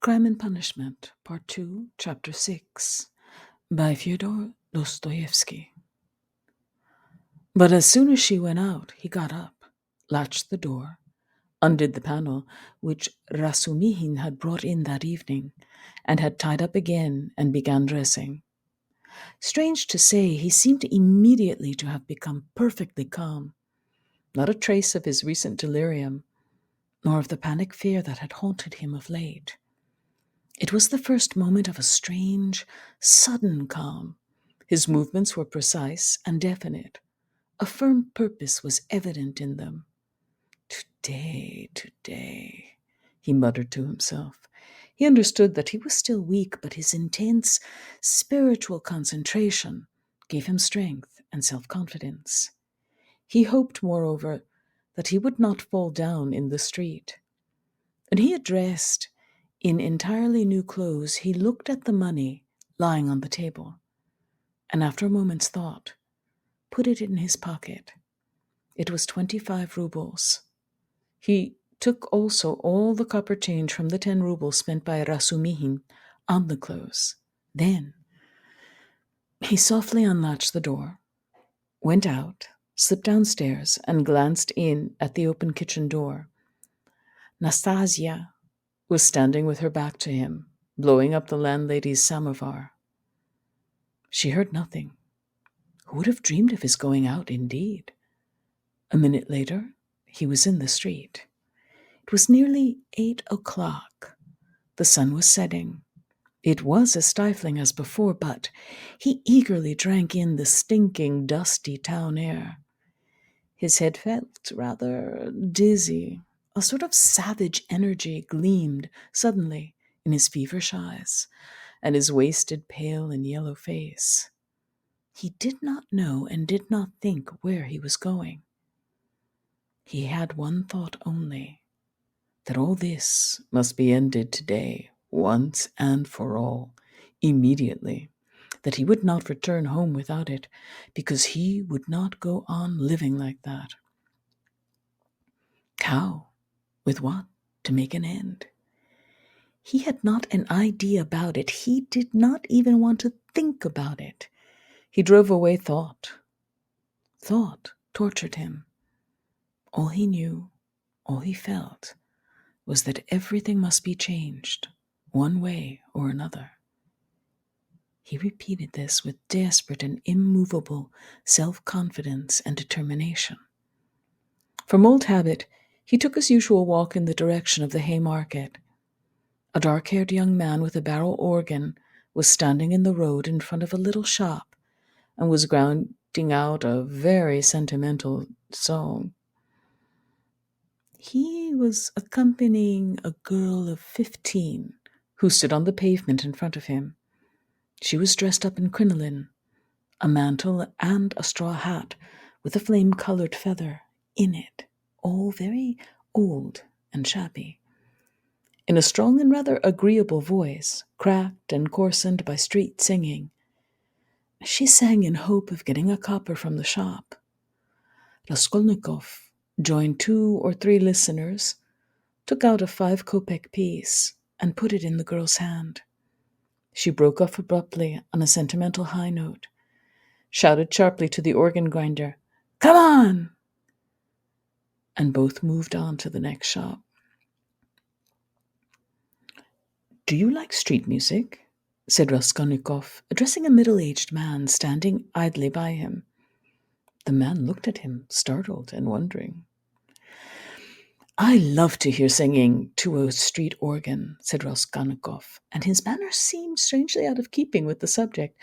Crime and Punishment, Part 2, Chapter 6, by Fyodor Dostoevsky. But as soon as she went out, he got up, latched the door, undid the panel which Razumikhin had brought in that evening, and had tied up again and began dressing. Strange to say, he seemed immediately to have become perfectly calm, not a trace of his recent delirium, nor of the panic fear that had haunted him of late. It was the first moment of a strange, sudden calm. His movements were precise and definite. A firm purpose was evident in them. Today, he muttered to himself. He understood that he was still weak, but his intense spiritual concentration gave him strength and self-confidence. He hoped, moreover, that he would not fall down in the street. When he had dressed in entirely new clothes, he looked at the money lying on the table, and after a moment's thought, put it in his pocket. It was 25 rubles. He took also all the copper change from the 10 rubles spent by Razumikhin on the clothes. Then he softly unlatched the door, went out, slipped downstairs, and glanced in at the open kitchen door. Nastasia was standing with her back to him, blowing up the landlady's samovar. She heard nothing. Who would have dreamed of his going out, indeed? A minute later, he was in the street. It was nearly 8 o'clock. The sun was setting. It was as stifling as before, but he eagerly drank in the stinking, dusty town air. His head felt rather dizzy. A sort of savage energy gleamed suddenly in his feverish eyes and his wasted, pale, and yellow face. He did not know and did not think where he was going. He had one thought only, that all this must be ended today, once and for all, immediately, that he would not return home without it, because he would not go on living like that. How? With what? To make an end. He had not an idea about it. He did not even want to think about it. He drove away thought. Thought tortured him. All he knew, all he felt, was that everything must be changed, one way or another. He repeated this with desperate and immovable self-confidence and determination. From old habit, he took his usual walk in the direction of the Haymarket. A dark-haired young man with a barrel organ was standing in the road in front of a little shop and was grinding out a very sentimental song. He was accompanying a girl of 15 who stood on the pavement in front of him. She was dressed up in crinoline, a mantle and a straw hat with a flame-colored feather in it, all very old and shabby. In a strong and rather agreeable voice, cracked and coarsened by street singing, she sang in hope of getting a copper from the shop. Raskolnikov joined 2 or 3 listeners, took out a 5-kopeck piece, and put it in the girl's hand. She broke off abruptly on a sentimental high note, shouted sharply to the organ grinder, "Come on!" and both moved on to the next shop. "Do you like street music?" said Raskolnikov, addressing a middle-aged man standing idly by him. The man looked at him, startled and wondering. "I love to hear singing to a street organ," said Raskolnikov, and his manner seemed strangely out of keeping with the subject.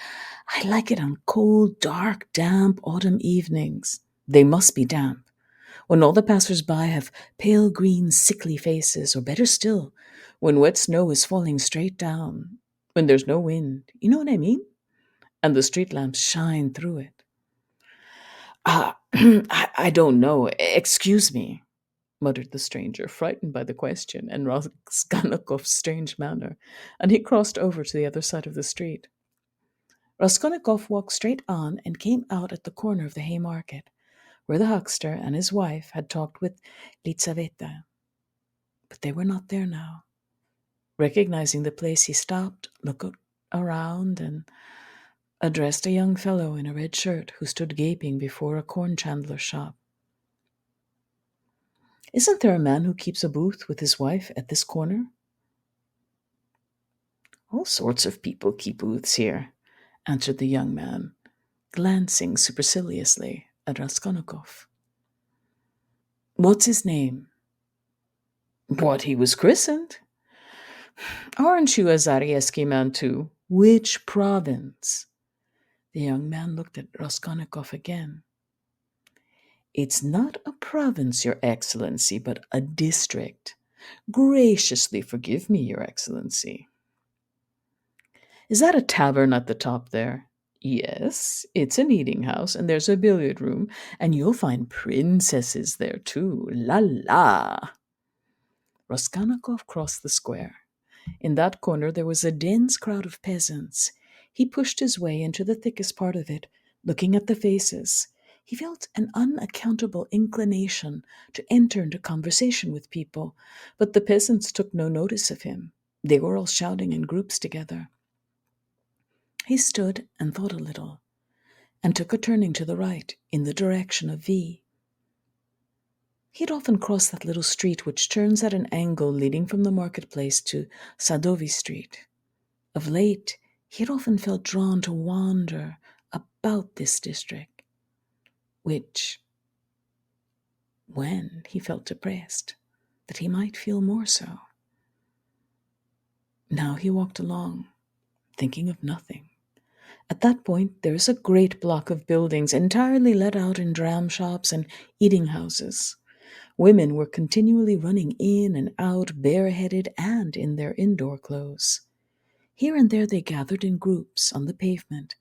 "I like it on cold, dark, damp autumn evenings. They must be damp, when all the passers-by have pale green, sickly faces, or better still, when wet snow is falling straight down, when there's no wind, you know what I mean? And the street lamps shine through it." I don't know. Excuse me," muttered the stranger, frightened by the question and Raskolnikov's strange manner, and he crossed over to the other side of the street. Raskolnikov walked straight on and came out at the corner of the Haymarket, where the huckster and his wife had talked with Lizaveta. But they were not there now. Recognizing the place, he stopped, looked around, and addressed a young fellow in a red shirt who stood gaping before a corn chandler's shop. "Isn't there a man who keeps a booth with his wife at this corner?" "All sorts of people keep booths here," answered the young man, glancing superciliously at Raskolnikov. "What's his name?" "What he was christened." "Aren't you a Zarieski man too? Which province?" The young man looked at Raskolnikov again. "It's not a province, Your Excellency, but a district. Graciously forgive me, Your Excellency." "Is that a tavern at the top there?" "Yes, it's an eating house, and there's a billiard room, and you'll find princesses there too. La la!" Raskolnikov crossed the square. In that corner there was a dense crowd of peasants. He pushed his way into the thickest part of it, looking at the faces. He felt an unaccountable inclination to enter into conversation with people, but the peasants took no notice of him. They were all shouting in groups together. He stood and thought a little, and took a turning to the right, in the direction of V. He had often crossed that little street which turns at an angle leading from the marketplace to Sadovi Street. Of late, he had often felt drawn to wander about this district, which, when he felt depressed, that he might feel more so. Now he walked along, thinking of nothing. At that point, there is a great block of buildings entirely let out in dram shops and eating houses. Women were continually running in and out, bareheaded and in their indoor clothes. Here and there they gathered in groups on the pavement,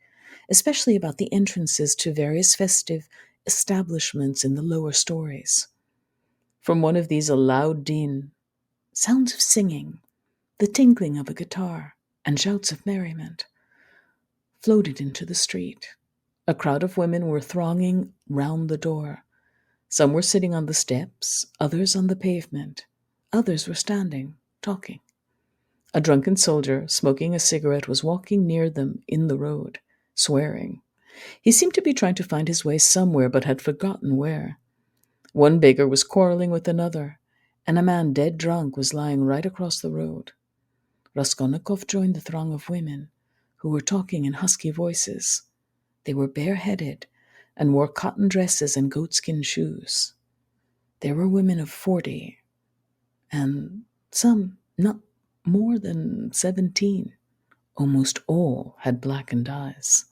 especially about the entrances to various festive establishments in the lower stories. From one of these a loud din, sounds of singing, the tinkling of a guitar, and shouts of merriment floated into the street. A crowd of women were thronging round the door. Some were sitting on the steps, others on the pavement, others were standing, talking. A drunken soldier, smoking a cigarette, was walking near them in the road, swearing. He seemed to be trying to find his way somewhere, but had forgotten where. One beggar was quarreling with another, and a man dead drunk was lying right across the road. Raskolnikov joined the throng of women, who were talking in husky voices. They were bareheaded and wore cotton dresses and goatskin shoes. There were women of 40, and some not more than 17. Almost all had blackened eyes.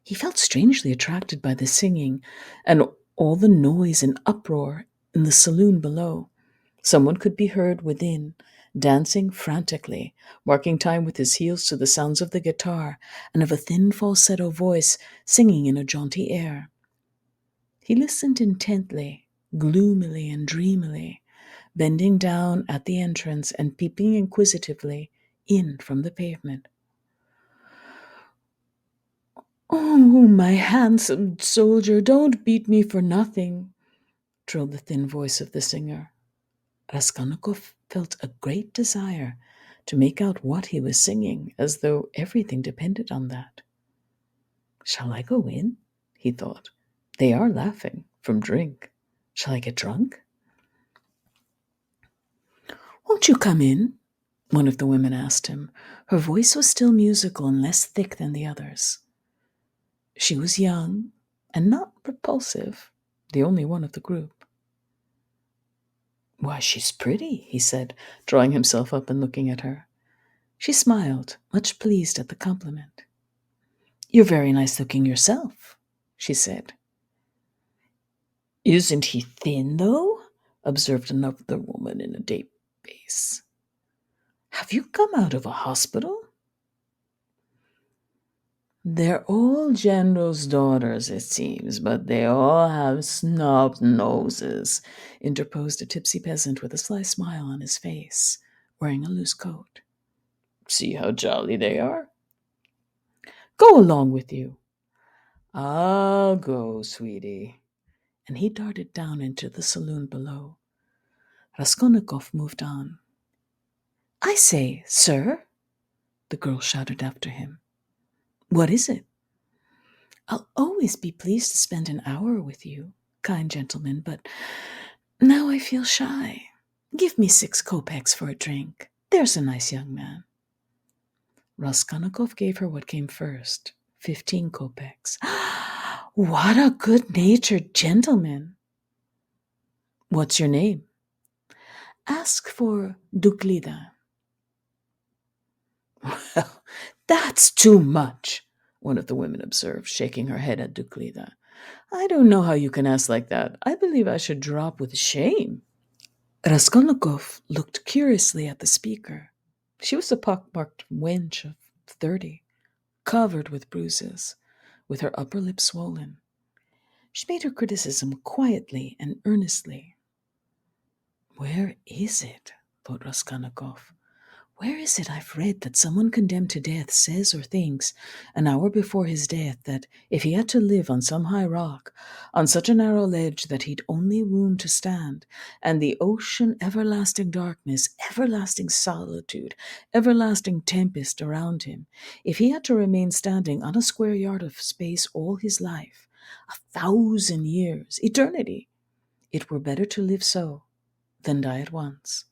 He felt strangely attracted by the singing and all the noise and uproar in the saloon below. Someone could be heard within, dancing frantically, marking time with his heels to the sounds of the guitar and of a thin falsetto voice singing in a jaunty air. He listened intently, gloomily and dreamily, bending down at the entrance and peeping inquisitively in from the pavement. "Oh, my handsome soldier, don't beat me for nothing," trilled the thin voice of the singer. Raskolnikov felt a great desire to make out what he was singing, as though everything depended on that. "Shall I go in?" he thought. "They are laughing from drink. Shall I get drunk?" "Won't you come in?" one of the women asked him. Her voice was still musical and less thick than the others. She was young and not repulsive, the only one of the group. "Why, she's pretty," he said, drawing himself up and looking at her. She smiled, much pleased at the compliment. "You're very nice looking yourself," she said. "Isn't he thin, though?" observed another woman in a deep bass. "Have you come out of a hospital?" "They're all generals' daughters, it seems, but they all have snub noses," interposed a tipsy peasant with a sly smile on his face, wearing a loose coat. "See how jolly they are." "Go along with you." "I'll go, sweetie." And he darted down into the saloon below. Raskolnikov moved on. I say, sir, the girl shouted after him. What is it? I'll always be pleased to spend an hour with you, kind gentleman, but now I feel shy. Give me 6 kopecks for a drink. There's a nice young man. Raskolnikov gave her what came first, 15 kopecks. What a good-natured gentleman! What's your name? Ask for Duklida. Well, that's too much, one of the women observed, shaking her head at Duklida. I don't know how you can ask like that. I believe I should drop with shame. Raskolnikov looked curiously at the speaker. She was a pock-marked wench of 30, covered with bruises, with her upper lip swollen. She made her criticism quietly and earnestly. Where is it? Thought Raskolnikov. Where is it I've read that someone condemned to death says or thinks, an hour before his death, that if he had to live on some high rock, on such a narrow ledge that he'd only room to stand, and the ocean everlasting darkness, everlasting solitude, everlasting tempest around him, if he had to remain standing on a square yard of space all his life, 1,000 years, eternity, it were better to live so than die at once.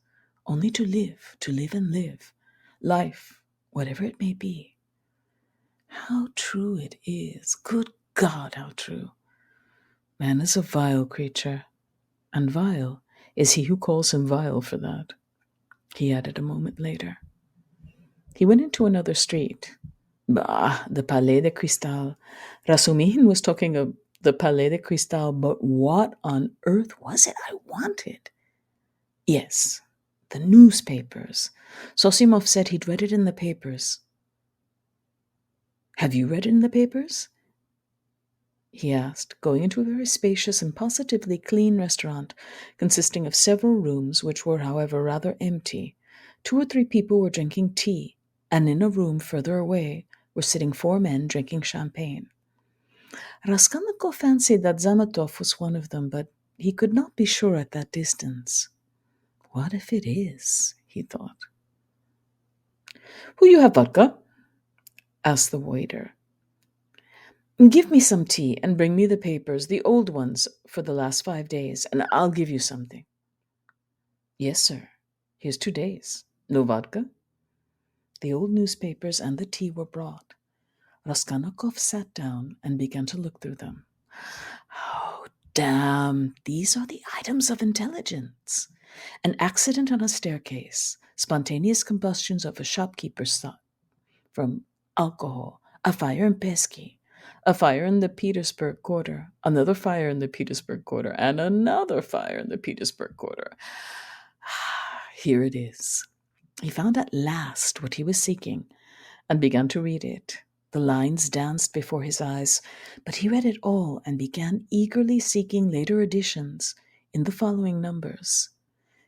Only to live and live. Life, whatever it may be. How true it is. Good God, how true. Man is a vile creature, and vile is he who calls him vile for that, he added a moment later. He went into another street. Bah, the Palais de Cristal. Razumikhin was talking of the Palais de Cristal, but what on earth was it I wanted? Yes, the newspapers. Sosimov said he'd read it in the papers. Have you read it in the papers? He asked, going into a very spacious and positively clean restaurant, consisting of several rooms, which were, however, rather empty. 2 or 3 people were drinking tea, and in a room further away were sitting 4 men drinking champagne. Raskolnikov fancied that Zametov was one of them, but he could not be sure at that distance. What if it is? He thought. Will you have vodka? Asked the waiter. Give me some tea and bring me the papers, the old ones, for the last 5 days, and I'll give you something. Yes, sir. Here's 2 days. No vodka? The old newspapers and the tea were brought. Raskolnikov sat down and began to look through them. Oh, damn, these are the items of intelligence. An accident on a staircase, spontaneous combustions of a shopkeeper's stock from alcohol, a fire in Pesky, a fire in the Petersburg Quarter, another fire in the Petersburg Quarter, and another fire in the Petersburg Quarter. Here it is. He found at last what he was seeking and began to read it. The lines danced before his eyes, but he read it all and began eagerly seeking later editions in the following numbers.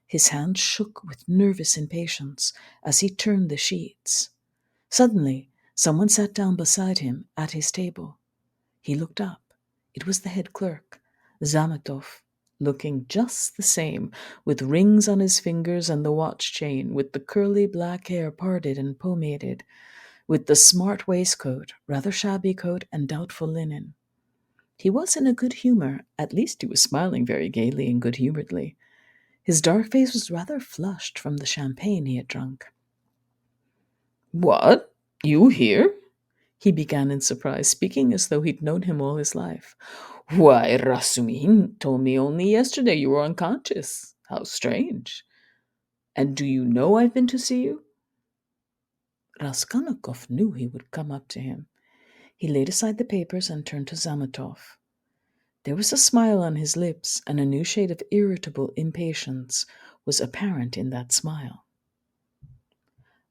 His hand shook with nervous impatience as he turned the sheets. Suddenly, someone sat down beside him at his table. He looked up. It was the head clerk, Zametov, looking just the same, with rings on his fingers and the watch chain, with the curly black hair parted and pomaded, with the smart waistcoat, rather shabby coat, and doubtful linen. He was in a good humor. At least he was smiling very gaily and good-humoredly. His dark face was rather flushed from the champagne he had drunk. What? You here? He began in surprise, speaking as though he'd known him all his life. Why, Razumikhin told me only yesterday you were unconscious. How strange. And do you know I've been to see you? Raskolnikov knew he would come up to him. He laid aside the papers and turned to Zametov. There was a smile on his lips, and a new shade of irritable impatience was apparent in that smile.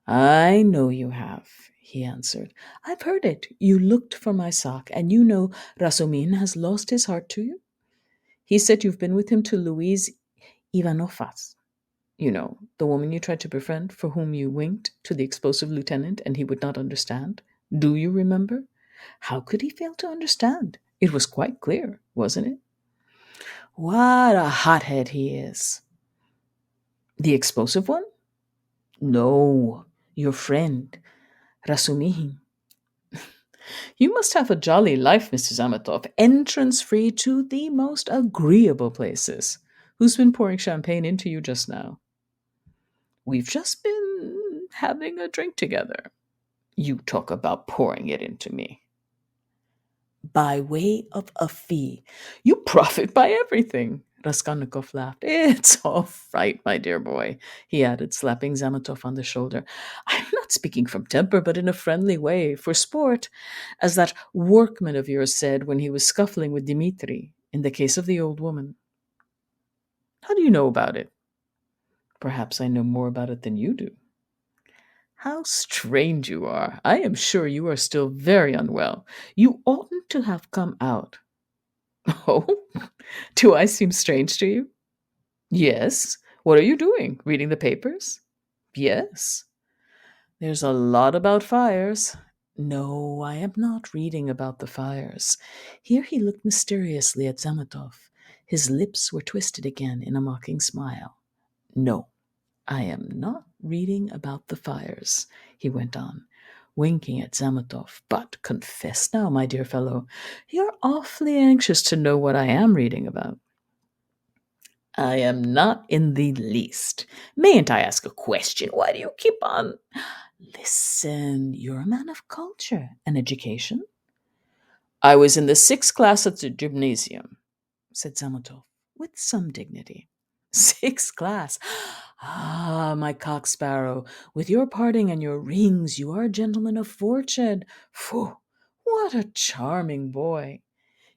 I know you have, he answered. I've heard it. You looked for my sock, and you know Razumikhin has lost his heart to you? He said you've been with him to Louise Ivanovas. You know, the woman you tried to befriend, for whom you winked to the explosive lieutenant and he would not understand. Do you remember? How could he fail to understand? It was quite clear, wasn't it? What a hothead he is. The explosive one? No, your friend, Razumikhin. You must have a jolly life, Mr. Zamatov. Entrance free to the most agreeable places. Who's been pouring champagne into you just now? We've just been having a drink together. You talk about pouring it into me. By way of a fee. You profit by everything. Raskolnikov laughed. It's all right, my dear boy, he added, slapping Zamatov on the shoulder. I'm not speaking from temper, but in a friendly way, for sport, as that workman of yours said when he was scuffling with Dmitri in the case of the old woman. How do you know about it? Perhaps I know more about it than you do. How strange you are. I am sure you are still very unwell. You oughtn't to have come out. Oh, do I seem strange to you? Yes. What are you doing? Reading the papers? Yes. There's a lot about fires. No, I am not reading about the fires. Here he looked mysteriously at Zamatov. His lips were twisted again in a mocking smile. No, I am not reading about the fires, he went on, winking at Zamatov. But confess now, my dear fellow, you're awfully anxious to know what I am reading about. I am not in the least. Mayn't I ask a question? Why do you keep on? Listen, you're a man of culture and education. I was in the sixth class at the gymnasium, said Zamatov, with some dignity. Sixth class. Ah, my cock sparrow, with your parting and your rings, you are a gentleman of fortune. Phew, what a charming boy.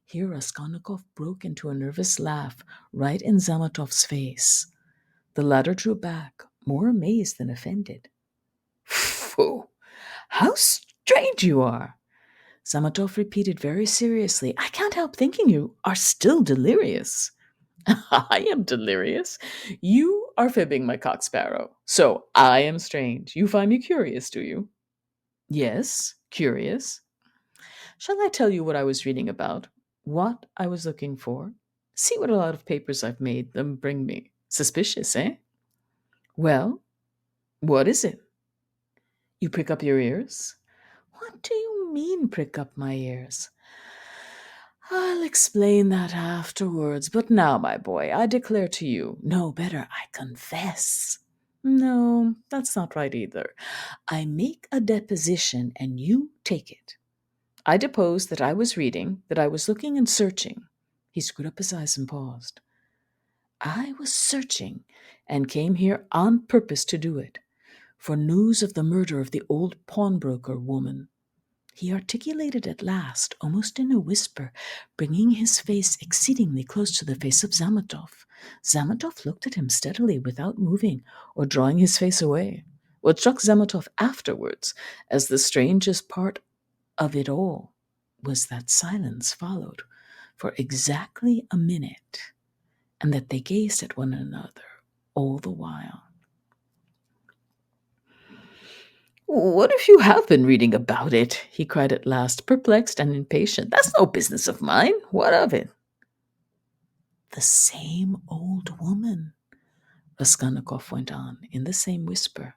Here Raskolnikov broke into a nervous laugh right in Zamatov's face. The latter drew back, more amazed than offended. Phew! How strange you are! Zamatov repeated very seriously. I can't help thinking you are still delirious. I am delirious. You are fibbing, my cock sparrow. So I am strange. You find me curious, do you? Yes, curious. Shall I tell you what I was reading about? What I was looking for? See what a lot of papers I've made them bring me. Suspicious, eh? Well, what is it? You prick up your ears? What do you mean, prick up my ears? I'll explain that afterwards, but now, my boy, I declare to you, no, better, I confess. No, that's not right either. I make a deposition and you take it. I depose that I was reading, that I was looking and searching. He screwed up his eyes and paused. I was searching and came here on purpose to do it, for news of the murder of the old pawnbroker woman. He articulated at last, almost in a whisper, bringing his face exceedingly close to the face of Zamatov. Zamatov looked at him steadily without moving or drawing his face away. What struck Zamatov afterwards as the strangest part of it all was that silence followed for exactly a minute, and that they gazed at one another all the while. What if you have been reading about it? He cried at last, perplexed and impatient. That's no business of mine. What of it? The same old woman, Raskolnikov went on in the same whisper,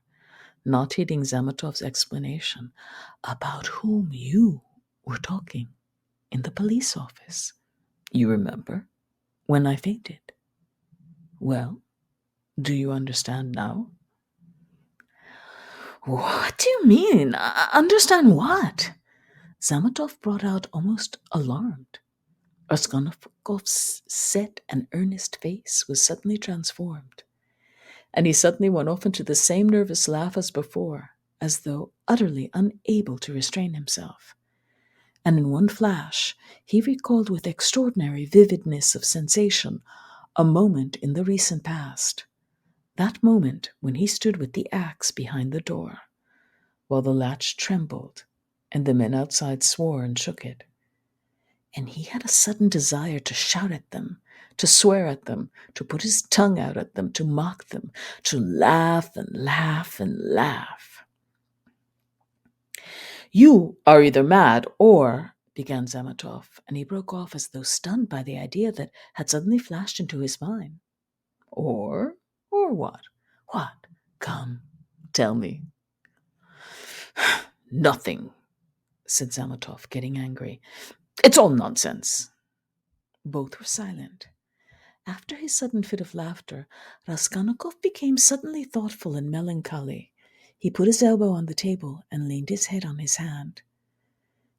not heeding Zamatov's explanation, about whom you were talking in the police office. You remember? When I fainted. Well, do you understand now? What do you mean? Understand what? Zamatov brought out, almost alarmed. Raskolnikov's set and earnest face was suddenly transformed, and he suddenly went off into the same nervous laugh as before, as though utterly unable to restrain himself. And in one flash he recalled with extraordinary vividness of sensation a moment in the recent past, that moment when he stood with the axe behind the door, while the latch trembled and the men outside swore and shook it. And he had a sudden desire to shout at them, to swear at them, to put his tongue out at them, to mock them, to laugh and laugh and laugh. You are either mad or, began Zamatov, and he broke off as though stunned by the idea that had suddenly flashed into his mind. Or what? What? Come, Tell me. Nothing, said Zamatov, getting angry. It's all nonsense. Both were silent. After his sudden fit of laughter, Raskolnikov became suddenly thoughtful and melancholy. He put his elbow on the table and leaned his head on his hand.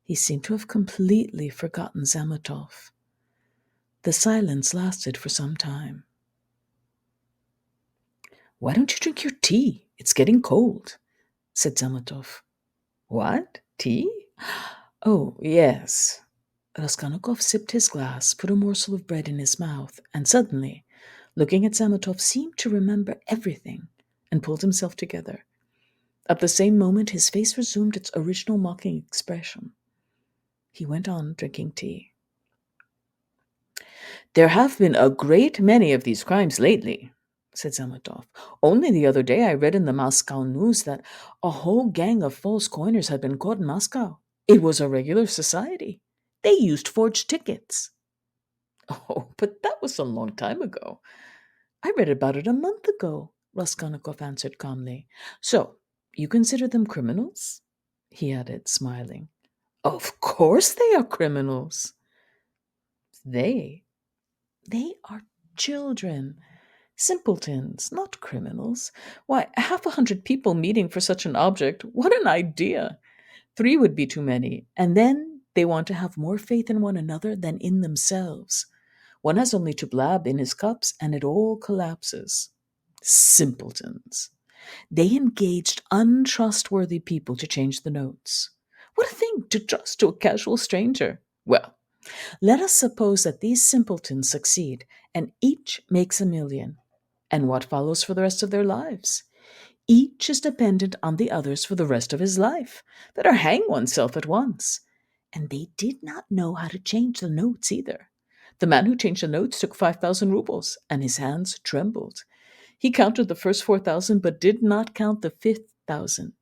He seemed to have completely forgotten Zamatov. The silence lasted for some time. "Why don't you drink your tea? It's getting cold," said Zamatov. "What? Tea? Oh, yes." Raskolnikov sipped his glass, put a morsel of bread in his mouth, and suddenly, looking at Zamatov, seemed to remember everything and pulled himself together. At the same moment, his face resumed its original mocking expression. He went on drinking tea. "There have been a great many of these crimes lately," said Zamatov. "Only the other day I read in the Moscow news that a whole gang of false coiners had been caught in Moscow. It was a regular society. They used forged tickets." "Oh, but that was a long time ago." "I read about it a month ago," Raskolnikov answered calmly. "So, you consider them criminals?" he added, smiling. "Of course they are criminals." They? They are children. Simpletons, not criminals. Why, 100 people meeting for such an object, what an idea! 3 would be too many, and then they want to have more faith in one another than in themselves. One has only to blab in his cups, and it all collapses. Simpletons. They engaged untrustworthy people to change the notes. What a thing to trust to a casual stranger! Well, let us suppose that these simpletons succeed, and each makes 1,000,000. And what follows for the rest of their lives? Each is dependent on the others for the rest of his life. Better hang oneself at once. And they did not know how to change the notes either. The man who changed the notes took 5,000 rubles, and his hands trembled. He counted the first 4,000, but did not count the 5,000.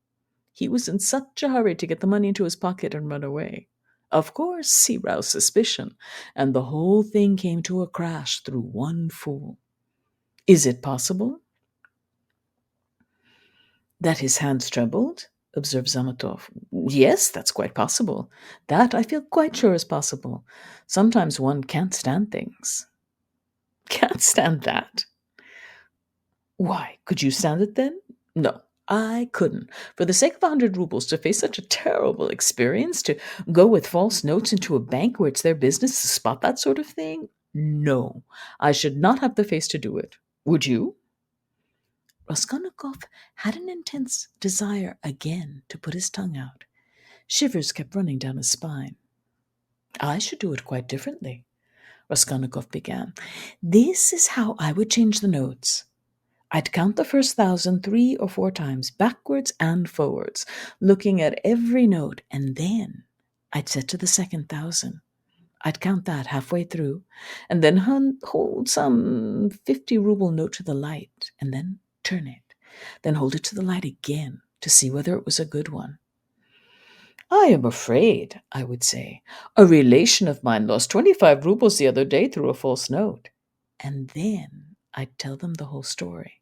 He was in such a hurry to get the money into his pocket and run away. Of course, he roused suspicion, and the whole thing came to a crash through one fool. Is it possible that his hands trembled?" observed Zamatov. "Yes, that's quite possible. That I feel quite sure is possible. Sometimes one can't stand things." "Can't stand that?" "Why, could you stand it then?" "No, I couldn't. For the sake of 100 rubles, to face such a terrible experience, to go with false notes into a bank where it's their business to spot that sort of thing? No, I should not have the face to do it. Would you?" Raskolnikov had an intense desire again to put his tongue out. Shivers kept running down his spine. "I should do it quite differently," Raskolnikov began. "This is how I would change the notes. I'd count the first 1,000 3 or 4 times, backwards and forwards, looking at every note, and then I'd set to the second 1,000. I'd count that halfway through, and then hold some 50-ruble note to the light, and then turn it. Then hold it to the light again to see whether it was a good one. 'I am afraid,' I would say, 'a relation of mine lost 25 rubles the other day through a false note.' And then I'd tell them the whole story.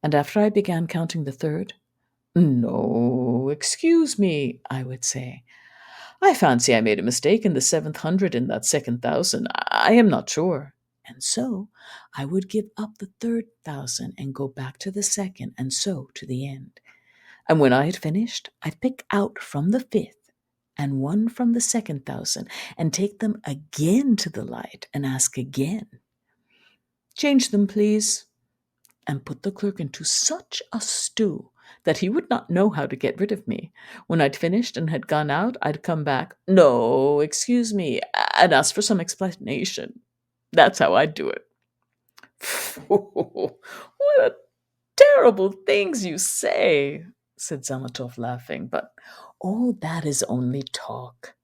And after I began counting the third, 'No, excuse me,' I would say. 'I fancy I made a mistake in the 7th 100 in that second 1,000. I am not sure.' And so I would give up the third 1,000 and go back to the second, and so to the end. And when I had finished, I'd pick out from the fifth and one from the second 1,000 and take them again to the light and ask again, 'Change them, please,' and put the clerk into such a stew that he would not know how to get rid of me. When I'd finished and had gone out, I'd come back, 'No, excuse me,' and ask for some explanation. That's how I'd do it." "What a terrible things you say," said Zamatov, laughing. "But all that is only talk.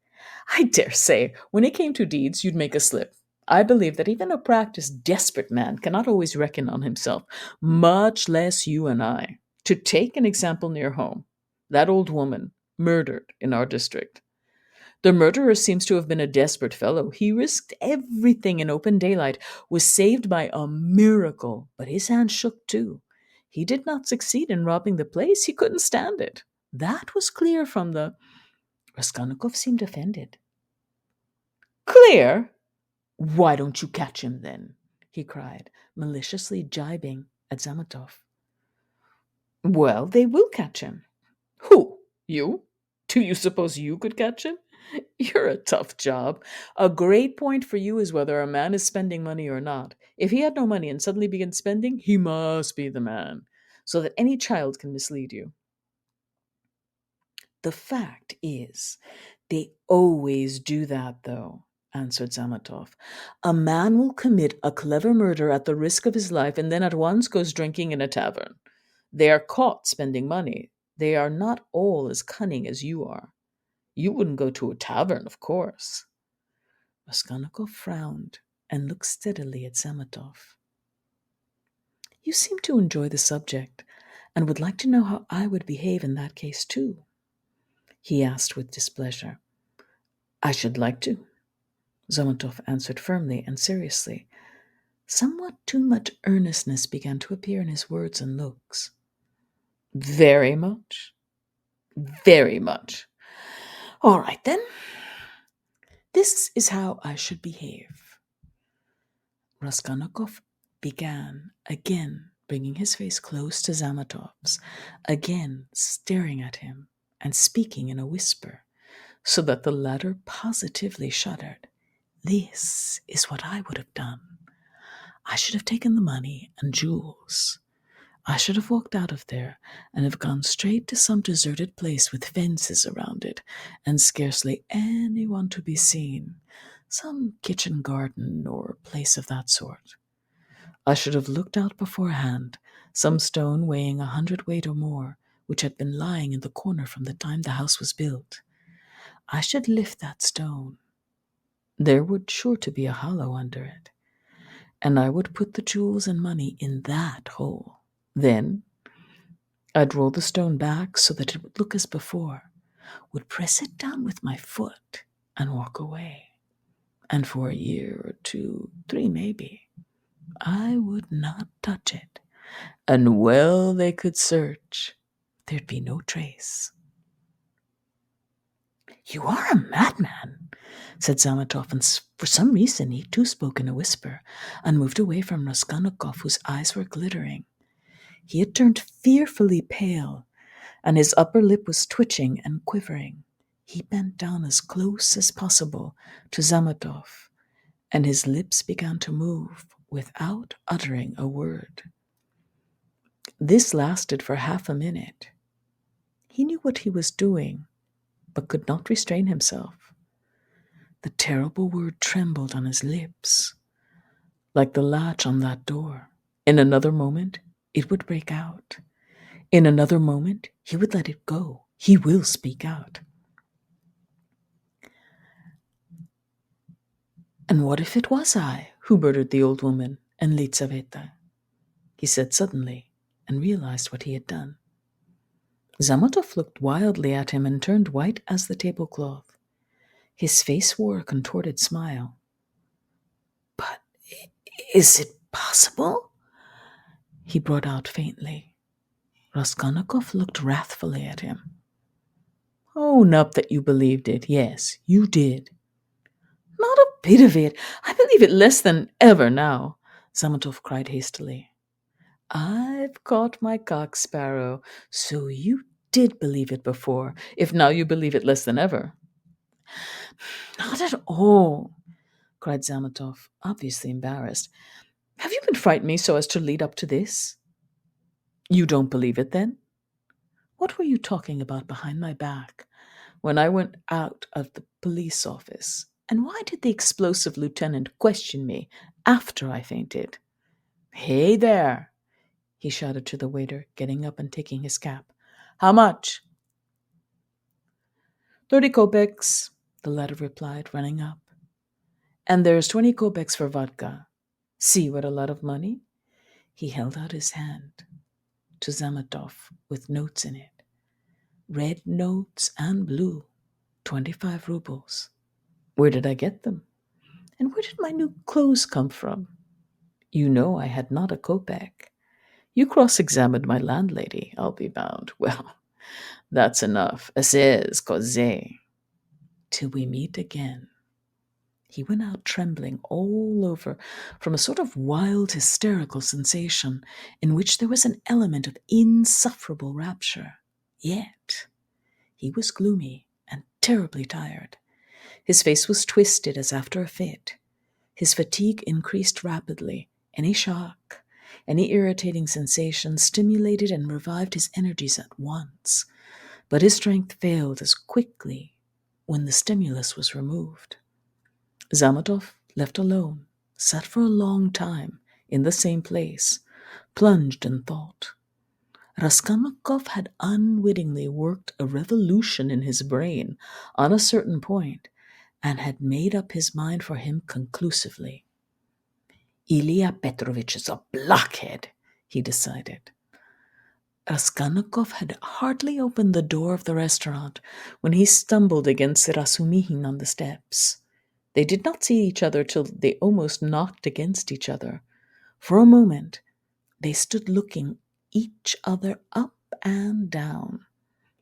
I dare say, when it came to deeds, you'd make a slip. I believe that even a practiced, desperate man cannot always reckon on himself, much less you and I. To take an example near home, that old woman, murdered in our district. The murderer seems to have been a desperate fellow. He risked everything in open daylight, was saved by a miracle, but his hand shook too. He did not succeed in robbing the place. He couldn't stand it. That was clear from the... Raskolnikov seemed offended. Clear? Why don't you catch him then? He cried, maliciously jibing at Zametov. Well, they will catch him. Who? You? Do you suppose you could catch him? You're a tough job. A great point for you is whether a man is spending money or not. If he had no money and suddenly begins spending, he must be the man, so that any child can mislead you. The fact is, they always do that, though, answered Zametov. A man will commit a clever murder at the risk of his life and then at once goes drinking in a tavern. They are caught spending money. They are not all as cunning as you are. You wouldn't go to a tavern, of course. Raskolnikov frowned and looked steadily at Zametov. You seem to enjoy the subject and would like to know how I would behave in that case, too, he asked with displeasure. I should like to, Zametov answered firmly and seriously. Somewhat too much earnestness began to appear in his words and looks. Very much? Very much. All right, then. This is how I should behave. Raskolnikov began again, bringing his face close to Zametov's, again staring at him and speaking in a whisper, so that the latter positively shuddered. This is what I would have done. I should have taken the money and jewels. I should have walked out of there and have gone straight to some deserted place with fences around it and scarcely anyone to be seen, some kitchen garden or place of that sort. I should have looked out beforehand, some stone weighing 100 weight or more, which had been lying in the corner from the time the house was built. I should lift that stone. There would sure to be a hollow under it, and I would put the jewels and money in that hole. Then I'd roll the stone back so that it would look as before, would press it down with my foot and walk away. And for a year or 2, 3 maybe, I would not touch it. And well they could search, there'd be no trace. You are a madman, said Zametov, and for some reason he too spoke in a whisper, and moved away from Raskolnikov, whose eyes were glittering. He had turned fearfully pale, and his upper lip was twitching and quivering. He bent down as close as possible to Zametov, and his lips began to move without uttering a word. This lasted for half a minute. He knew what he was doing, but could not restrain himself. The terrible word trembled on his lips, like the latch on that door. In another moment, it would break out. In another moment, he would let it go. He will speak out. And what if it was I who murdered the old woman and Lizaveta? He said suddenly, and realized what he had done. Zametov looked wildly at him and turned white as the tablecloth. His face wore a contorted smile. But is it possible? He brought out faintly. Raskolnikov looked wrathfully at him. Own up that you believed it. Yes, you did. Not a bit of it. I believe it less than ever now, Zametov cried hastily. I've caught my cock sparrow. So you did believe it before, if now you believe it less than ever. Not at all, cried Zametov, obviously embarrassed. Have you been frightening me so as to lead up to this? You don't believe it, then? What were you talking about behind my back when I went out of the police office? And why did the explosive lieutenant question me after I fainted? Hey there, he shouted to the waiter, getting up and taking his cap. How much? 30 kopecks, the latter replied, running up. And there's 20 kopecks for vodka. See what a lot of money? He held out his hand to Zametov with notes in it. Red notes and blue, 25 rubles. Where did I get them? And where did my new clothes come from? You know I had not a kopeck. You cross-examined my landlady, I'll be bound. Well, that's enough. Assez causé. Till we meet again. He went out trembling all over from a sort of wild hysterical sensation in which there was an element of insufferable rapture. Yet he was gloomy and terribly tired. His face was twisted as after a fit. His fatigue increased rapidly. Any shock, any irritating sensation stimulated and revived his energies at once, but his strength failed as quickly when the stimulus was removed. Zamatov, left alone, sat for a long time in the same place, plunged in thought. Raskolnikov had unwittingly worked a revolution in his brain on a certain point, and had made up his mind for him conclusively. Ilya Petrovitch is a blockhead, he decided. Raskolnikov had hardly opened the door of the restaurant when he stumbled against Razumikhin on the steps. They did not see each other till they almost knocked against each other. For a moment, they stood looking each other up and down.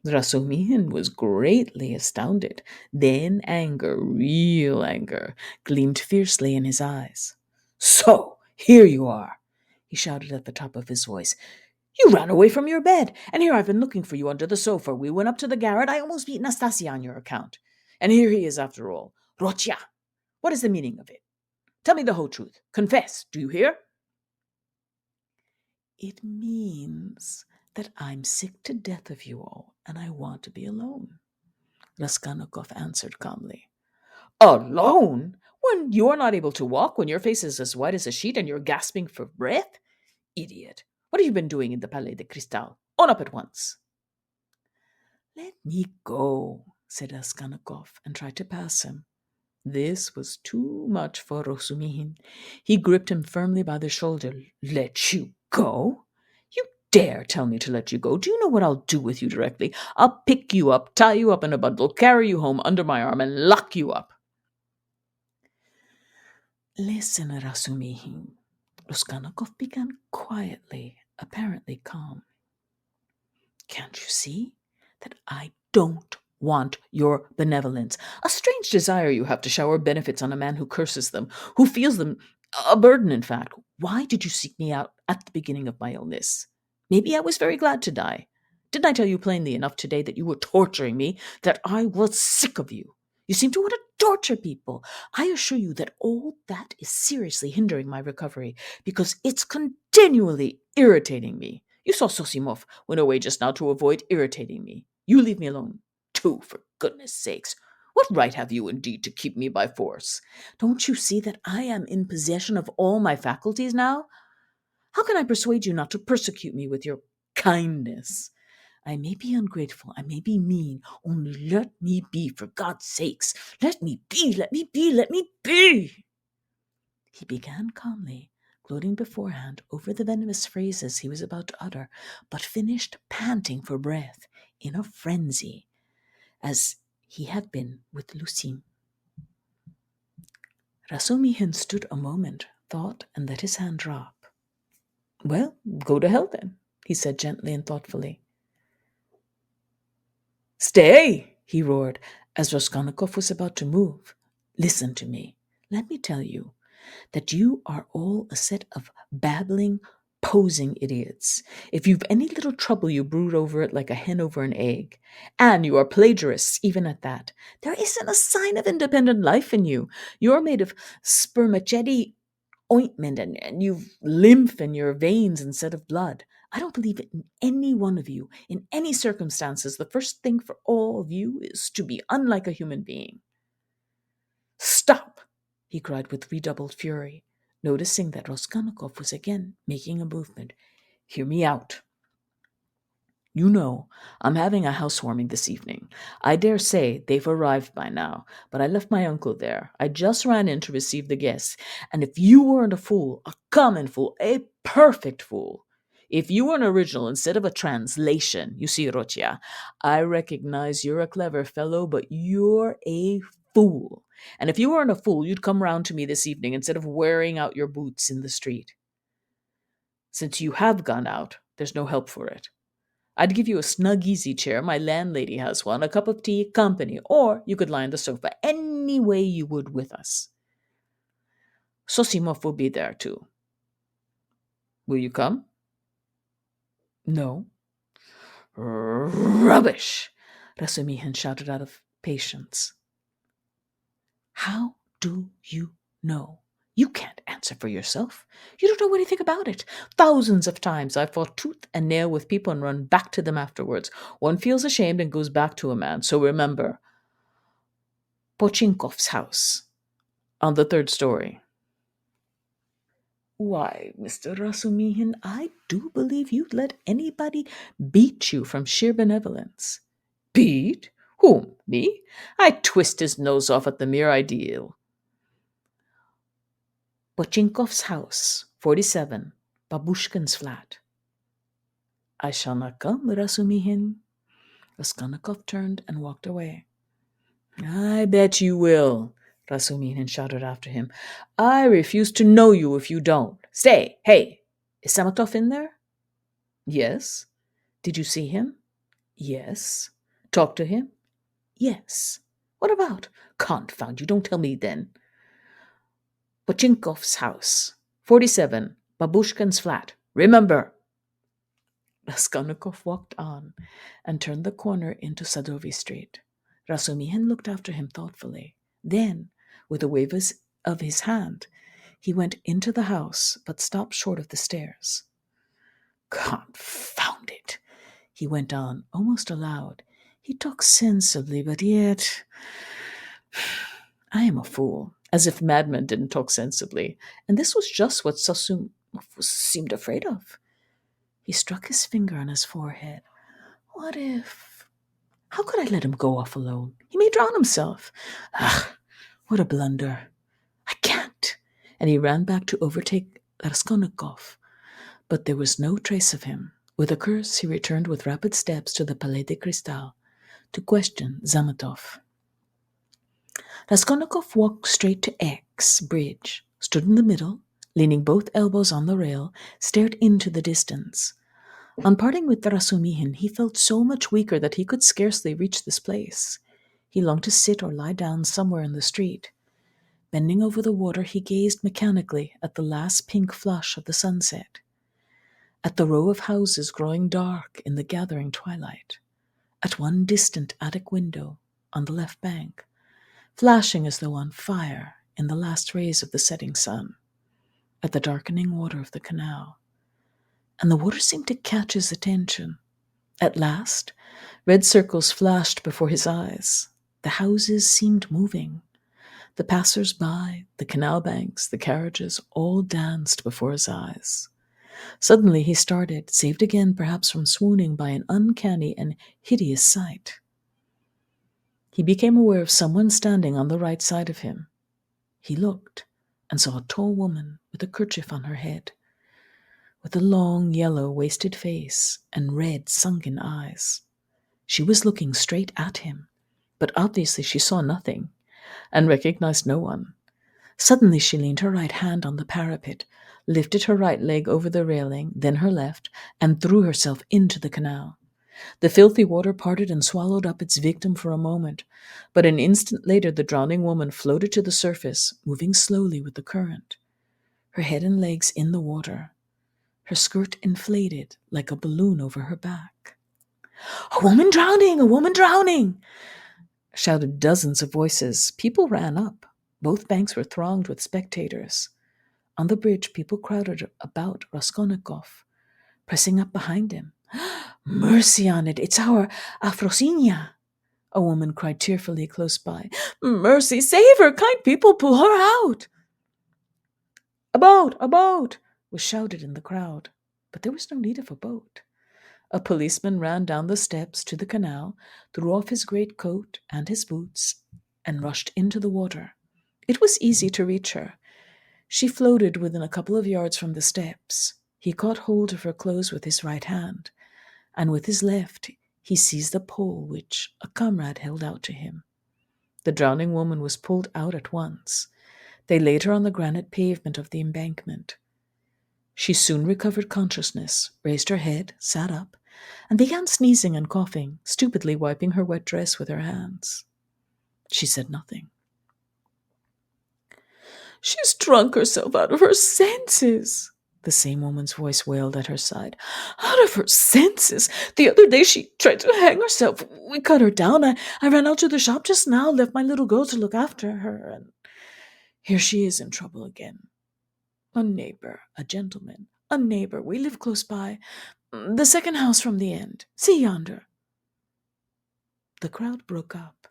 Razumikhin was greatly astounded. Then anger, real anger, gleamed fiercely in his eyes. "So, here you are!" he shouted at the top of his voice. "You ran away from your bed, and here I've been looking for you under the sofa. We went up to the garret. I almost beat Nastasia on your account. And here he is after all. Rotya! What is the meaning of it? Tell me the whole truth. Confess, do you hear?" "It means that I'm sick to death of you all, and I want to be alone," Raskolnikov answered calmly. "Alone? When you're not able to walk, when your face is as white as a sheet and you're gasping for breath? Idiot! What have you been doing in the Palais de Cristal? Own up at once." "Let me go," said Raskolnikov, and tried to pass him. This was too much for Razumikhin. He gripped him firmly by the shoulder. "Let you go? You dare tell me to let you go? Do you know what I'll do with you directly? I'll pick you up, tie you up in a bundle, carry you home under my arm, and lock you up." "Listen, Razumikhin." Raskolnikov began quietly, apparently calm. "Can't you see that I don't want your benevolence? A strange desire you have to shower benefits on a man who curses them, who feels them a burden, in fact. Why did you seek me out at the beginning of my illness? Maybe I was very glad to die. Didn't I tell you plainly enough today that you were torturing me, that I was sick of you? You seem to want to torture people. I assure you that all that is seriously hindering my recovery, because it's continually irritating me. You saw Sosimov went away just now to avoid irritating me. You leave me alone, too, for goodness sakes. What right have you, indeed, to keep me by force? Don't you see that I am in possession of all my faculties now? How can I persuade you not to persecute me with your kindness? I may be ungrateful, I may be mean, only let me be, for God's sakes. Let me be, let me be, let me be." He began calmly, gloating beforehand over the venomous phrases he was about to utter, but finished panting for breath, in a frenzy, as he had been with Lucien. Razumikhin stood a moment, thought, and let his hand drop. "Well, go to hell then," he said gently and thoughtfully. "Stay!" he roared, as Raskolnikov was about to move. "Listen to me. Let me tell you that you are all a set of babbling, posing idiots. If you've any little trouble, you brood over it like a hen over an egg. And you are plagiarists, even at that. There isn't a sign of independent life in you. You're made of spermaceti ointment, and you've lymph in your veins instead of blood. I don't believe it in any one of you. In any circumstances, the first thing for all of you is to be unlike a human being." "Stop!" he cried with redoubled fury, noticing that Raskolnikov was again making a movement. "Hear me out. You know, I'm having a housewarming this evening. I dare say they've arrived by now, but I left my uncle there. I just ran in to receive the guests, and if you weren't a fool, a common fool, a perfect fool, if you were an original instead of a translation, you see, Rotya, I recognize you're a clever fellow, but you're a fool. And if you weren't a fool, you'd come round to me this evening instead of wearing out your boots in the street." Since you have gone out, there's no help for it. I'd give you a snug easy chair, my landlady has one, a cup of tea, company, or you could lie on the sofa any way you would with us. Sosimov will be there too. Will you come? No. Rubbish! Razumikhin shouted out of patience. How do you know? You can't answer for yourself. You don't know anything about it. Thousands of times I've fought tooth and nail with people and run back to them afterwards. One feels ashamed and goes back to a man. So remember, Pochinkov's house on the third story. Why, Mr. Razumikhin, I do believe you'd let anybody beat you from sheer benevolence. Beat? Whom? Me? I'd twist his nose off at the mere ideal. Pochinkov's house, 47, Babushkin's flat. I shall not come, Razumikhin. Raskolnikov turned and walked away. I bet you will, Razumikhin shouted after him. I refuse to know you if you don't. Stay! Hey! Is Samatov in there? Yes. Did you see him? Yes. Talk to him? Yes. What about? Confound you, don't tell me then. Pochinkov's house, 47, Babushkin's flat. Remember! Raskolnikov walked on and turned the corner into Sadovy Street. Razumikhin looked after him thoughtfully. Then, with a wave of his hand, he went into the house, but stopped short of the stairs. Confound it, he went on, almost aloud. He talks sensibly, but yet... I am a fool, as if madmen didn't talk sensibly, and this was just what Sasum seemed afraid of. He struck his finger on his forehead. What if... How could I let him go off alone? He may drown himself. Ah, what a blunder. I can't. And he ran back to overtake Raskolnikov. But there was no trace of him. With a curse, he returned with rapid steps to the Palais de Cristal to question Zamatov. Raskolnikov walked straight to X Bridge, stood in the middle, leaning both elbows on the rail, stared into the distance. On parting with Razumikhin, he felt so much weaker that he could scarcely reach this place. He longed to sit or lie down somewhere in the street. Bending over the water, he gazed mechanically at the last pink flush of the sunset, at the row of houses growing dark in the gathering twilight, at one distant attic window on the left bank, flashing as though on fire in the last rays of the setting sun, at the darkening water of the canal. And the water seemed to catch his attention. At last, red circles flashed before his eyes. The houses seemed moving. The passers-by, the canal banks, the carriages, all danced before his eyes. Suddenly he started, saved again perhaps from swooning by an uncanny and hideous sight. He became aware of someone standing on the right side of him. He looked and saw a tall woman with a kerchief on her head, with a long, yellow, wasted face and red, sunken eyes. She was looking straight at him, but obviously she saw nothing and recognized no one. Suddenly she leaned her right hand on the parapet, lifted her right leg over the railing, then her left, and threw herself into the canal. The filthy water parted and swallowed up its victim for a moment, but an instant later the drowning woman floated to the surface, moving slowly with the current, her head and legs in the water, her skirt inflated like a balloon over her back. "A woman drowning! A woman drowning!" shouted dozens of voices. People ran up. Both banks were thronged with spectators. On the bridge, people crowded about Raskolnikov, pressing up behind him. "Mercy on it! It's our Afrosinya!" a woman cried tearfully close by. "Mercy! Save her! Kind people, pull her out!" "A boat! A boat!" was shouted in the crowd. But there was no need of a boat. A policeman ran down the steps to the canal, threw off his great coat and his boots, and rushed into the water. It was easy to reach her. She floated within a couple of yards from the steps. He caught hold of her clothes with his right hand, and with his left he seized a pole which a comrade held out to him. The drowning woman was pulled out at once. They laid her on the granite pavement of the embankment. She soon recovered consciousness, raised her head, sat up, and began sneezing and coughing, stupidly wiping her wet dress with her hands. She said nothing. "She's drunk herself out of her senses," the same woman's voice wailed at her side. "Out of her senses! The other day she tried to hang herself. We cut her down. I ran out to the shop just now, left my little girl to look after her, and here she is in trouble again. A neighbor, a gentleman, a neighbor. We live close by. The second house from the end. See yonder." The crowd broke up.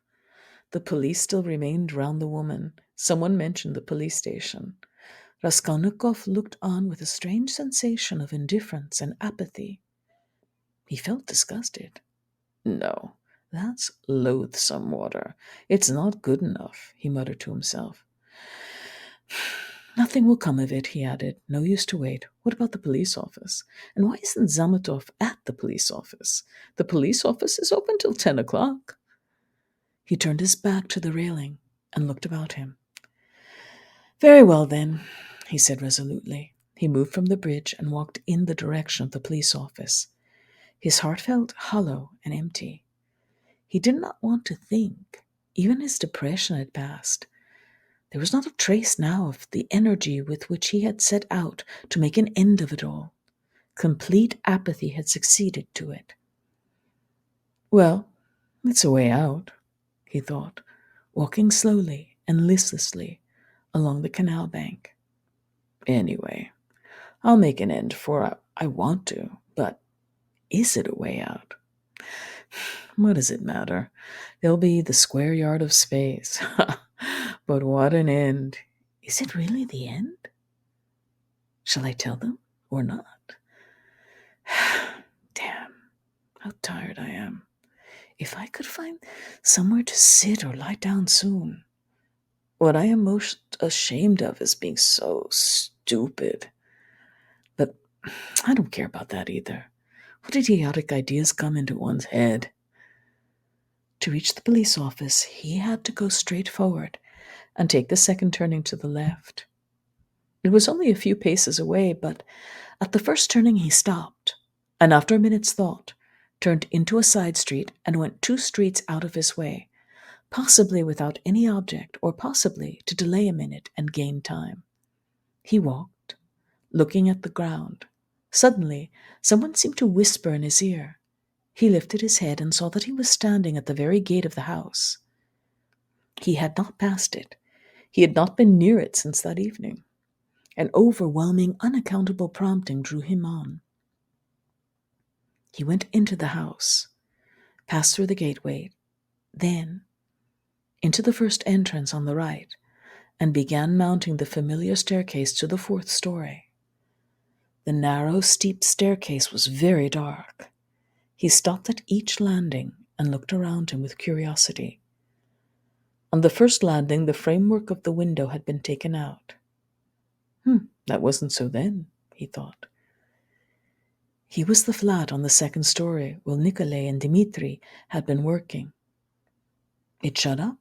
The police still remained round the woman. Someone mentioned the police station. Raskolnikov looked on with a strange sensation of indifference and apathy. He felt disgusted. "No, that's loathsome water. It's not good enough," he muttered to himself. "Nothing will come of it," he added. "No use to wait. What about the police office? And why isn't Zametov at the police office? The police office is open till 10 o'clock. He turned his back to the railing and looked about him. "Very well, then," he said resolutely. He moved from the bridge and walked in the direction of the police office. His heart felt hollow and empty. He did not want to think. Even his depression had passed. There was not a trace now of the energy with which he had set out to make an end of it all. Complete apathy had succeeded to it. "Well, it's a way out," he thought, walking slowly and listlessly along the canal bank. "Anyway, I'll make an end, for I want to, but is it a way out? What does it matter? There'll be the square yard of space. But what an end! Is it really the end? Shall I tell them or not? Damn, how tired I am. If I could find somewhere to sit or lie down soon. What I am most ashamed of is being so stupid. But I don't care about that either. What idiotic ideas come into one's head? To reach the police office, he had to go straight forward and take the second turning to the left. It was only a few paces away, but at the first turning he stopped, and after a minute's thought, turned into a side street and went 2 streets out of his way, possibly without any object, or possibly to delay a minute and gain time. He walked, looking at the ground. Suddenly, someone seemed to whisper in his ear. He lifted his head and saw that he was standing at the very gate of the house. He had not passed it. He had not been near it since that evening. An overwhelming, unaccountable prompting drew him on. He went into the house, passed through the gateway, then into the first entrance on the right, and began mounting the familiar staircase to the 4th story. The narrow, steep staircase was very dark. He stopped at each landing and looked around him with curiosity. On the first landing, the framework of the window had been taken out. That wasn't so then, he thought. He was the flat on the 2nd story where Nikolay and Dmitri had been working. It shut up,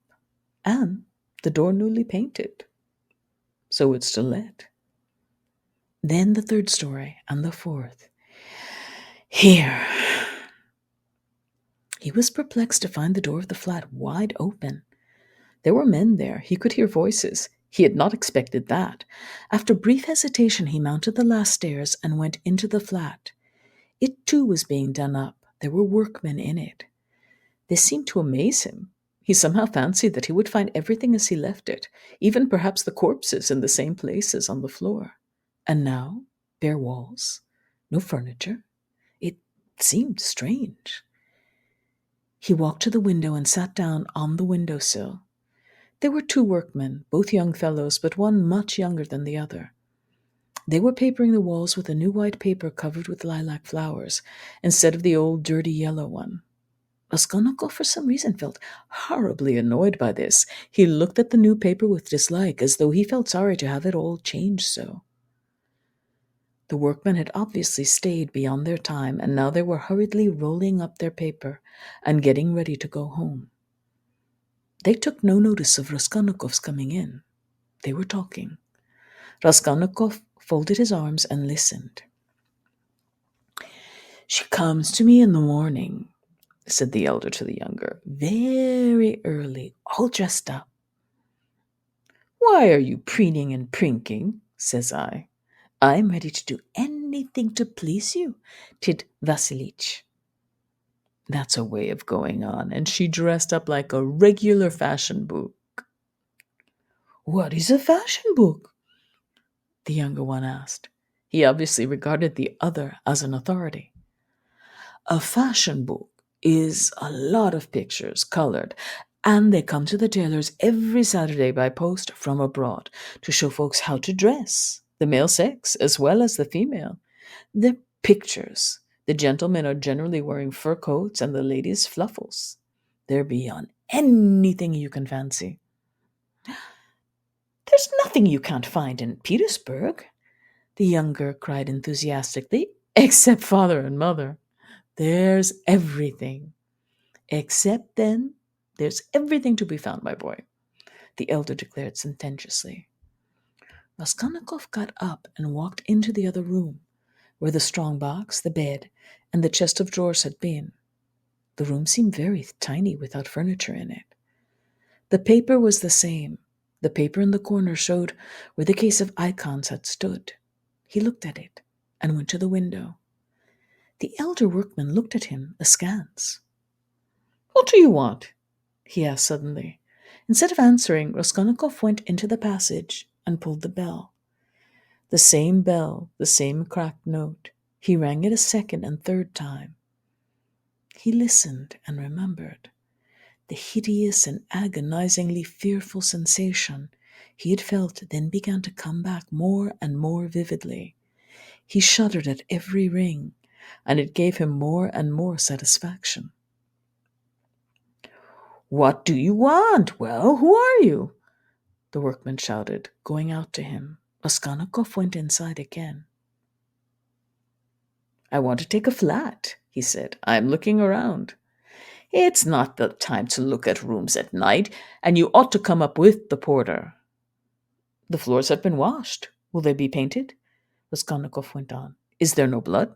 and the door newly painted, so it's to let. Then the 3rd story and the 4th. Here. He was perplexed to find the door of the flat wide open. There were men there. He could hear voices. He had not expected that. After brief hesitation, he mounted the last stairs and went into the flat. It too was being done up. There were workmen in it. This seemed to amaze him. He somehow fancied that he would find everything as he left it, even perhaps the corpses in the same places on the floor. And now, bare walls, no furniture. It seemed strange. He walked to the window and sat down on the windowsill. There were 2 workmen, both young fellows, but one much younger than the other. They were papering the walls with a new white paper covered with lilac flowers, instead of the old dirty yellow one. Raskolnikov, for some reason, felt horribly annoyed by this. He looked at the new paper with dislike, as though he felt sorry to have it all changed so. The workmen had obviously stayed beyond their time, and now they were hurriedly rolling up their paper and getting ready to go home. They took no notice of Raskolnikov's coming in. They were talking. Raskolnikov folded his arms and listened. She comes to me in the morning, said the elder to the younger, very early, all dressed up. Why are you preening and prinking? Says I. I'm ready to do anything to please you, Tit Vasilich. That's a way of going on, and she dressed up like a regular fashion book. What is a fashion book? The younger one asked. He obviously regarded the other as an authority. A fashion book is a lot of pictures, colored, and they come to the tailors every Saturday by post from abroad to show folks how to dress, the male sex as well as the female. They're pictures. The gentlemen are generally wearing fur coats and the ladies fluffles. They're beyond anything you can fancy. There's nothing you can't find in Petersburg, the younger cried enthusiastically, except father and mother. There's everything. Except then, there's everything to be found, my boy, the elder declared sententiously. Raskolnikov got up and walked into the other room, where the strong box, the bed, and the chest of drawers had been. The room seemed very tiny without furniture in it. The paper was the same. The paper in the corner showed where the case of icons had stood. He looked at it and went to the window. The elder workman looked at him askance. What do you want? He asked suddenly. Instead of answering, Raskolnikov went into the passage and pulled the bell. The same bell, the same cracked note. He rang it a second and third time. He listened and remembered. The hideous and agonizingly fearful sensation he had felt then began to come back more and more vividly. He shuddered at every ring, and it gave him more and more satisfaction. What do you want? Well, who are you? The workman shouted, going out to him. Raskolnikov went inside again. I want to take a flat, he said. I'm looking around. It's not the time to look at rooms at night, and you ought to come up with the porter. The floors have been washed. Will they be painted? Raskolnikov went on. Is there no blood?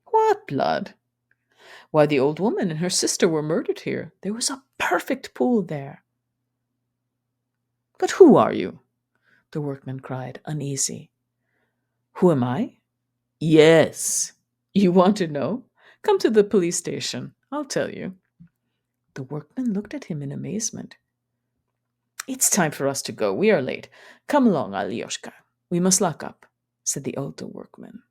What blood? Why, the old woman and her sister were murdered here. There was a perfect pool there. But who are you? The workman cried, uneasy. Who am I? Yes. You want to know? Come to the police station. I'll tell you. The workman looked at him in amazement. It's time for us to go. We are late. Come along, Alyoshka. We must lock up, said the older workman.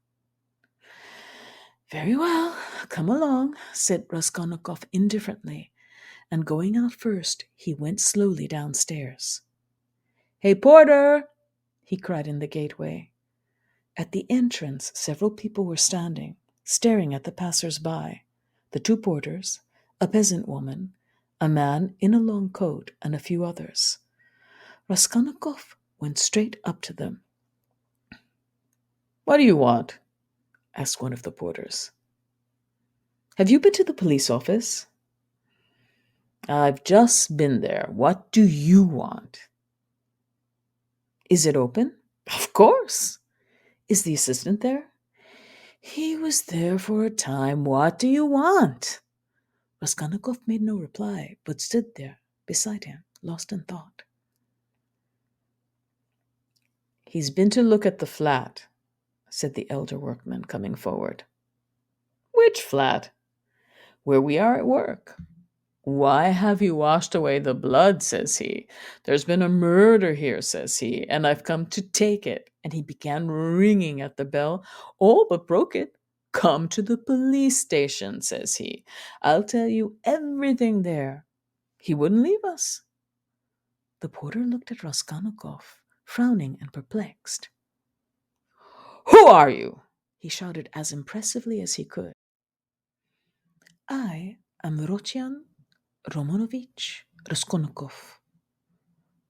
Very well, come along, said Raskolnikov indifferently, and going out first, he went slowly downstairs. Hey, porter! He cried in the gateway. At the entrance, several people were standing, staring at the passers-by. The two porters, a peasant woman, a man in a long coat, and a few others. Raskolnikov went straight up to them. What do you want? Asked one of the porters. Have you been to the police office? I've just been there. What do you want? Is it open? Of course. Is the assistant there? He was there for a time. What do you want? Raskolnikov made no reply, but stood there beside him, lost in thought. He's been to look at the flat, said the elder workman, coming forward. Which flat? Where we are at work. Why have you washed away the blood, says he. There's been a murder here, says he, and I've come to take it. And he began ringing at the bell, all but broke it. Come to the police station, says he. I'll tell you everything there. He wouldn't leave us. The porter looked at Raskolnikov, frowning and perplexed. Who are you? He shouted as impressively as he could. I am Rotian Romanovich Raskolnikov,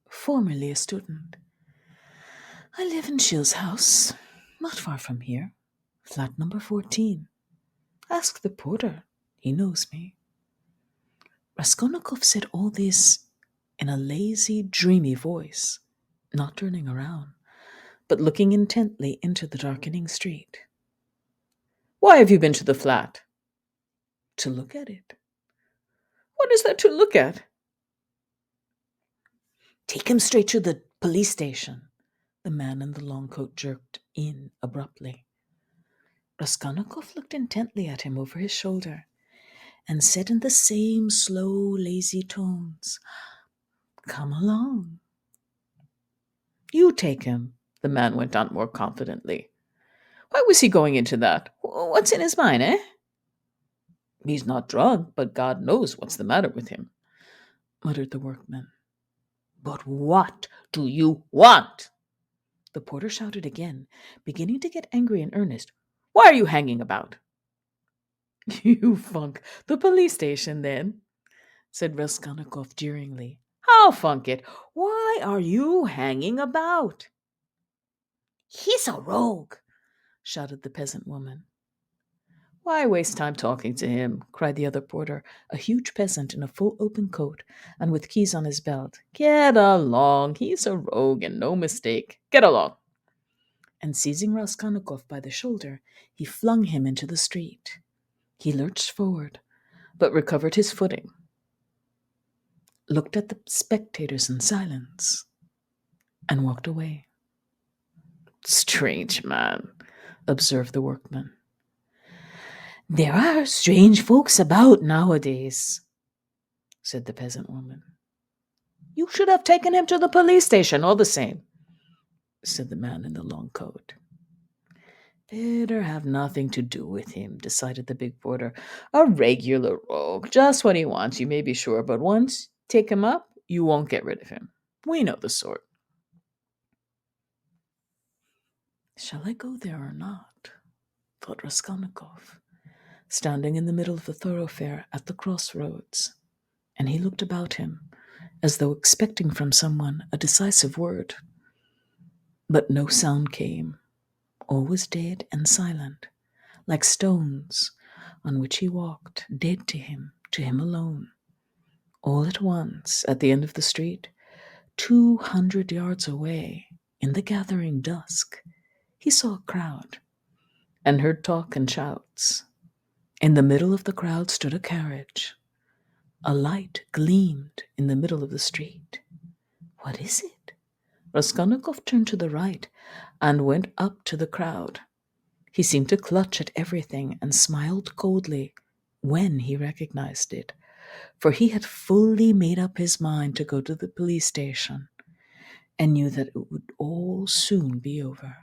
formerly a student. I live in Shil's house, not far from here, flat number 14. Ask the porter, he knows me. Raskolnikov said all this in a lazy, dreamy voice, not turning around, but looking intently into the darkening street. "Why have you been to the flat?" "To look at it." "What is there to look at?" "Take him straight to the police station." The man in the long coat jerked in abruptly. Raskolnikov looked intently at him over his shoulder and said in the same slow, lazy tones, "Come along." "You take him," the man went on more confidently. "Why was he going into that? What's in his mind, eh?" "He's not drunk, but God knows what's the matter with him," muttered the workman. "But what do you want?" The porter shouted again, beginning to get angry in earnest. "Why are you hanging about?" "You funk the police station, then," said Raskolnikov jeeringly. "How funk it? Why are you hanging about?" "He's a rogue!" shouted the peasant woman. "Why waste time talking to him?" cried the other porter, a huge peasant in a full open coat and with keys on his belt. "Get along! He's a rogue and no mistake. Get along!" And seizing Raskolnikov by the shoulder, he flung him into the street. He lurched forward, but recovered his footing, looked at the spectators in silence, and walked away. "Strange man," observed the workman. "There are strange folks about nowadays," said the peasant woman. "You should have taken him to the police station all the same," said the man in the long coat. "Better have nothing to do with him," decided the big porter. "A regular rogue, just what he wants, you may be sure, but once take him up, you won't get rid of him. We know the sort." "Shall I go there or not?" thought Raskolnikov, standing in the middle of the thoroughfare at the crossroads, and he looked about him, as though expecting from someone a decisive word. But no sound came. All was dead and silent, like stones on which he walked, dead to him alone. All at once, at the end of the street, 200 yards away, in the gathering dusk, he saw a crowd and heard talk and shouts. In the middle of the crowd stood a carriage. A light gleamed in the middle of the street. What is it? Raskolnikov turned to the right and went up to the crowd. He seemed to clutch at everything and smiled coldly when he recognized it, for he had fully made up his mind to go to the police station and knew that it would all soon be over.